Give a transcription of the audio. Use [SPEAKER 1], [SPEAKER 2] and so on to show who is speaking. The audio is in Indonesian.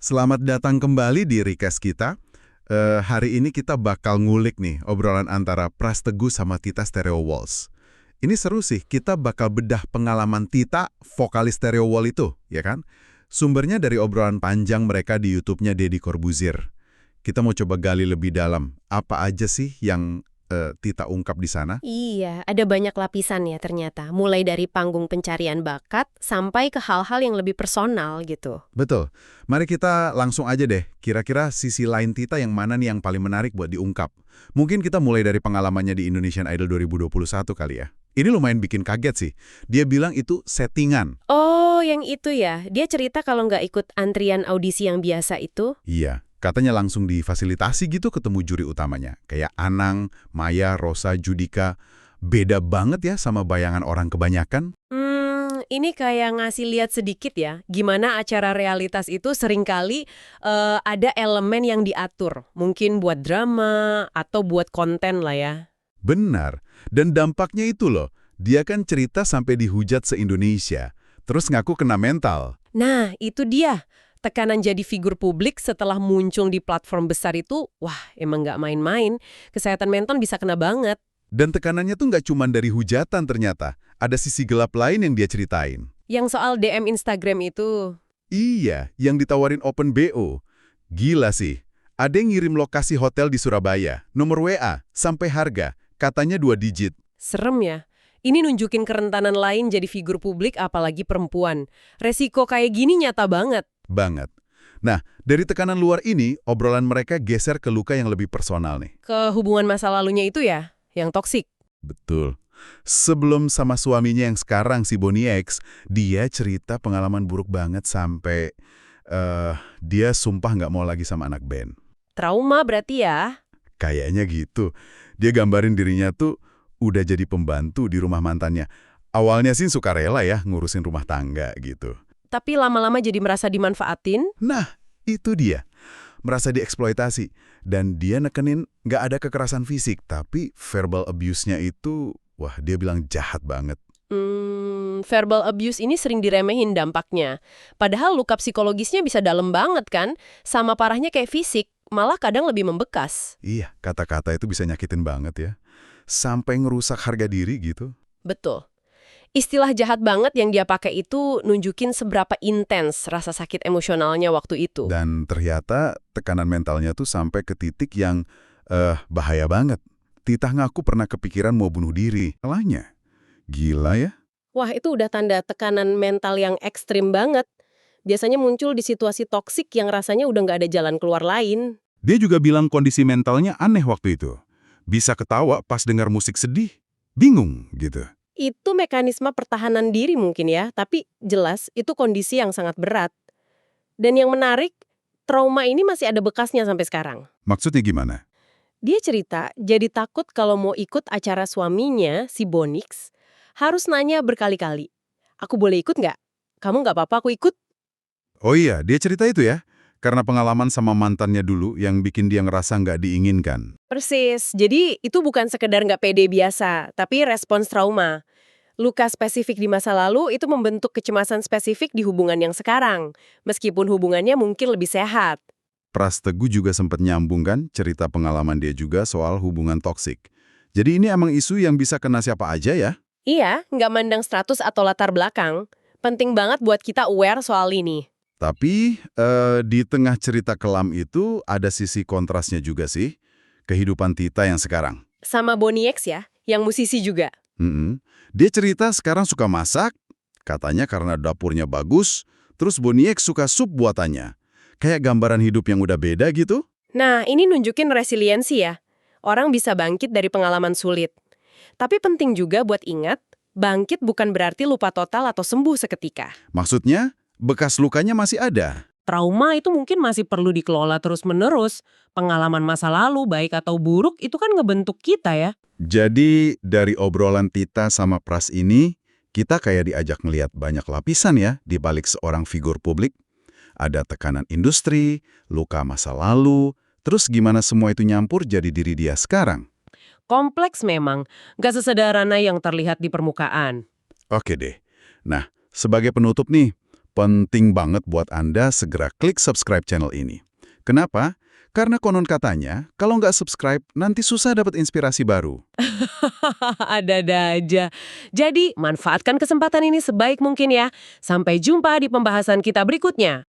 [SPEAKER 1] Selamat datang kembali di Recast kita. Hari ini kita bakal ngulik nih obrolan antara Pras Teguh sama Tita Stereo Walls. Ini seru sih, kita bakal bedah pengalaman Tita, vokalis Stereo Wall itu, ya kan? Sumbernya dari obrolan panjang mereka di YouTube-nya Deddy Corbuzier. Kita mau coba gali lebih dalam, apa aja sih yang Tita ungkap di sana?
[SPEAKER 2] Iya, ada banyak lapisan ya ternyata. Mulai dari panggung pencarian bakat sampai ke hal-hal yang lebih personal gitu.
[SPEAKER 1] Betul. Mari kita langsung aja deh, kira-kira sisi lain Tita yang mana nih yang paling menarik buat diungkap? Mungkin kita mulai dari pengalamannya di Indonesian Idol 2021 kali ya. Ini lumayan bikin kaget sih. Dia bilang itu settingan.
[SPEAKER 2] Oh, yang itu ya. Dia cerita kalau nggak ikut antrian audisi yang biasa itu.
[SPEAKER 1] Iya, katanya langsung difasilitasi gitu ketemu juri utamanya. Kayak Anang, Maya, Rosa, Judika. Beda banget ya sama bayangan orang kebanyakan.
[SPEAKER 2] Ini kayak ngasih lihat sedikit ya. Gimana acara realitas itu seringkali ada elemen yang diatur. Mungkin buat drama atau buat konten lah ya.
[SPEAKER 1] Benar. Dan dampaknya itu loh, dia kan cerita sampai dihujat se-Indonesia. Terus ngaku kena mental.
[SPEAKER 2] Nah, itu dia. Tekanan jadi figur publik setelah muncul di platform besar itu, wah emang nggak main-main. Kesehatan mental bisa kena banget.
[SPEAKER 1] Dan tekanannya tuh nggak cuma dari hujatan ternyata. Ada sisi gelap lain yang dia ceritain.
[SPEAKER 2] Yang soal DM Instagram itu,
[SPEAKER 1] Iya, yang ditawarin Open BO. Gila sih. Ada yang ngirim lokasi hotel di Surabaya, nomor WA, sampai harga. Katanya 2 digit.
[SPEAKER 2] serem ya. Ini nunjukin kerentanan lain jadi figur publik apalagi perempuan. Resiko kayak gini nyata banget.
[SPEAKER 1] Banget. Nah, dari tekanan luar ini, obrolan mereka geser ke luka yang lebih personal nih.
[SPEAKER 2] Ke hubungan masa lalunya itu ya, yang toksik.
[SPEAKER 1] Betul. Sebelum sama suaminya yang sekarang si Bonnie X, dia cerita pengalaman buruk banget sampai dia sumpah nggak mau lagi sama anak band.
[SPEAKER 2] Trauma berarti ya.
[SPEAKER 1] Kayaknya gitu. Dia gambarin dirinya tuh udah jadi pembantu di rumah mantannya. Awalnya sih sukarela ya ngurusin rumah tangga gitu.
[SPEAKER 2] Tapi lama-lama jadi merasa dimanfaatin.
[SPEAKER 1] Nah, itu dia. Merasa dieksploitasi. Dan dia nekenin nggak ada kekerasan fisik, tapi verbal abuse-nya itu, wah dia bilang jahat banget.
[SPEAKER 2] Verbal abuse ini sering diremehin dampaknya. Padahal luka psikologisnya bisa dalam banget kan? Sama parahnya kayak fisik, malah kadang lebih membekas.
[SPEAKER 1] Iya, kata-kata itu bisa nyakitin banget ya. Sampai ngerusak harga diri gitu.
[SPEAKER 2] Betul. Istilah jahat banget yang dia pakai itu nunjukin seberapa intens rasa sakit emosionalnya waktu itu.
[SPEAKER 1] Dan ternyata tekanan mentalnya tuh sampai ke titik yang bahaya banget. Tita ngaku pernah kepikiran mau bunuh diri. Salahnya. Gila ya?
[SPEAKER 2] Wah, itu udah tanda tekanan mental yang ekstrim banget. Biasanya muncul di situasi toksik yang rasanya udah nggak ada jalan keluar lain.
[SPEAKER 1] Dia juga bilang kondisi mentalnya aneh waktu itu. Bisa ketawa pas dengar musik sedih. Bingung gitu.
[SPEAKER 2] Itu mekanisme pertahanan diri mungkin ya, tapi jelas itu kondisi yang sangat berat. Dan yang menarik, trauma ini masih ada bekasnya sampai sekarang.
[SPEAKER 1] Maksudnya gimana?
[SPEAKER 2] Dia cerita, jadi takut kalau mau ikut acara suaminya, si Bonix, harus nanya berkali-kali. Aku boleh ikut nggak? Kamu nggak apa-apa aku ikut?
[SPEAKER 1] Oh iya, dia cerita itu ya. Karena pengalaman sama mantannya dulu yang bikin dia ngerasa nggak diinginkan.
[SPEAKER 2] Persis, jadi itu bukan sekedar nggak pede biasa, tapi respons trauma. Luka spesifik di masa lalu itu membentuk kecemasan spesifik di hubungan yang sekarang, meskipun hubungannya mungkin lebih sehat.
[SPEAKER 1] Pras Teguh juga sempat nyambung kan cerita pengalaman dia juga soal hubungan toksik. Jadi ini emang isu yang bisa kena siapa aja ya?
[SPEAKER 2] Iya, nggak mandang status atau latar belakang. Penting banget buat kita aware soal ini.
[SPEAKER 1] Tapi di tengah cerita kelam itu ada sisi kontrasnya juga sih. Kehidupan Tita yang sekarang.
[SPEAKER 2] Sama Bonnie X ya, yang musisi juga.
[SPEAKER 1] Dia cerita sekarang suka masak, katanya karena dapurnya bagus, terus Bonnie X suka sup buatannya. Kayak gambaran hidup yang udah beda gitu.
[SPEAKER 2] Nah, ini nunjukin resiliensi ya. Orang bisa bangkit dari pengalaman sulit. Tapi penting juga buat ingat, bangkit bukan berarti lupa total atau sembuh seketika.
[SPEAKER 1] Maksudnya, bekas lukanya masih ada.
[SPEAKER 2] Trauma itu mungkin masih perlu dikelola terus-menerus. Pengalaman masa lalu, baik atau buruk, itu kan ngebentuk kita ya.
[SPEAKER 1] Jadi, dari obrolan Tita sama Pras ini, kita kayak diajak ngelihat banyak lapisan ya di balik seorang figur publik. Ada tekanan industri, luka masa lalu, terus gimana semua itu nyampur jadi diri dia sekarang.
[SPEAKER 2] Kompleks memang, gak sesederhana yang terlihat di permukaan.
[SPEAKER 1] Oke deh. Nah, sebagai penutup nih, penting banget buat Anda segera klik subscribe channel ini. Kenapa? Karena konon katanya, kalau nggak subscribe, nanti susah dapat inspirasi baru.
[SPEAKER 2] Ada-ada aja. Jadi, manfaatkan kesempatan ini sebaik mungkin ya. Sampai jumpa di pembahasan kita berikutnya.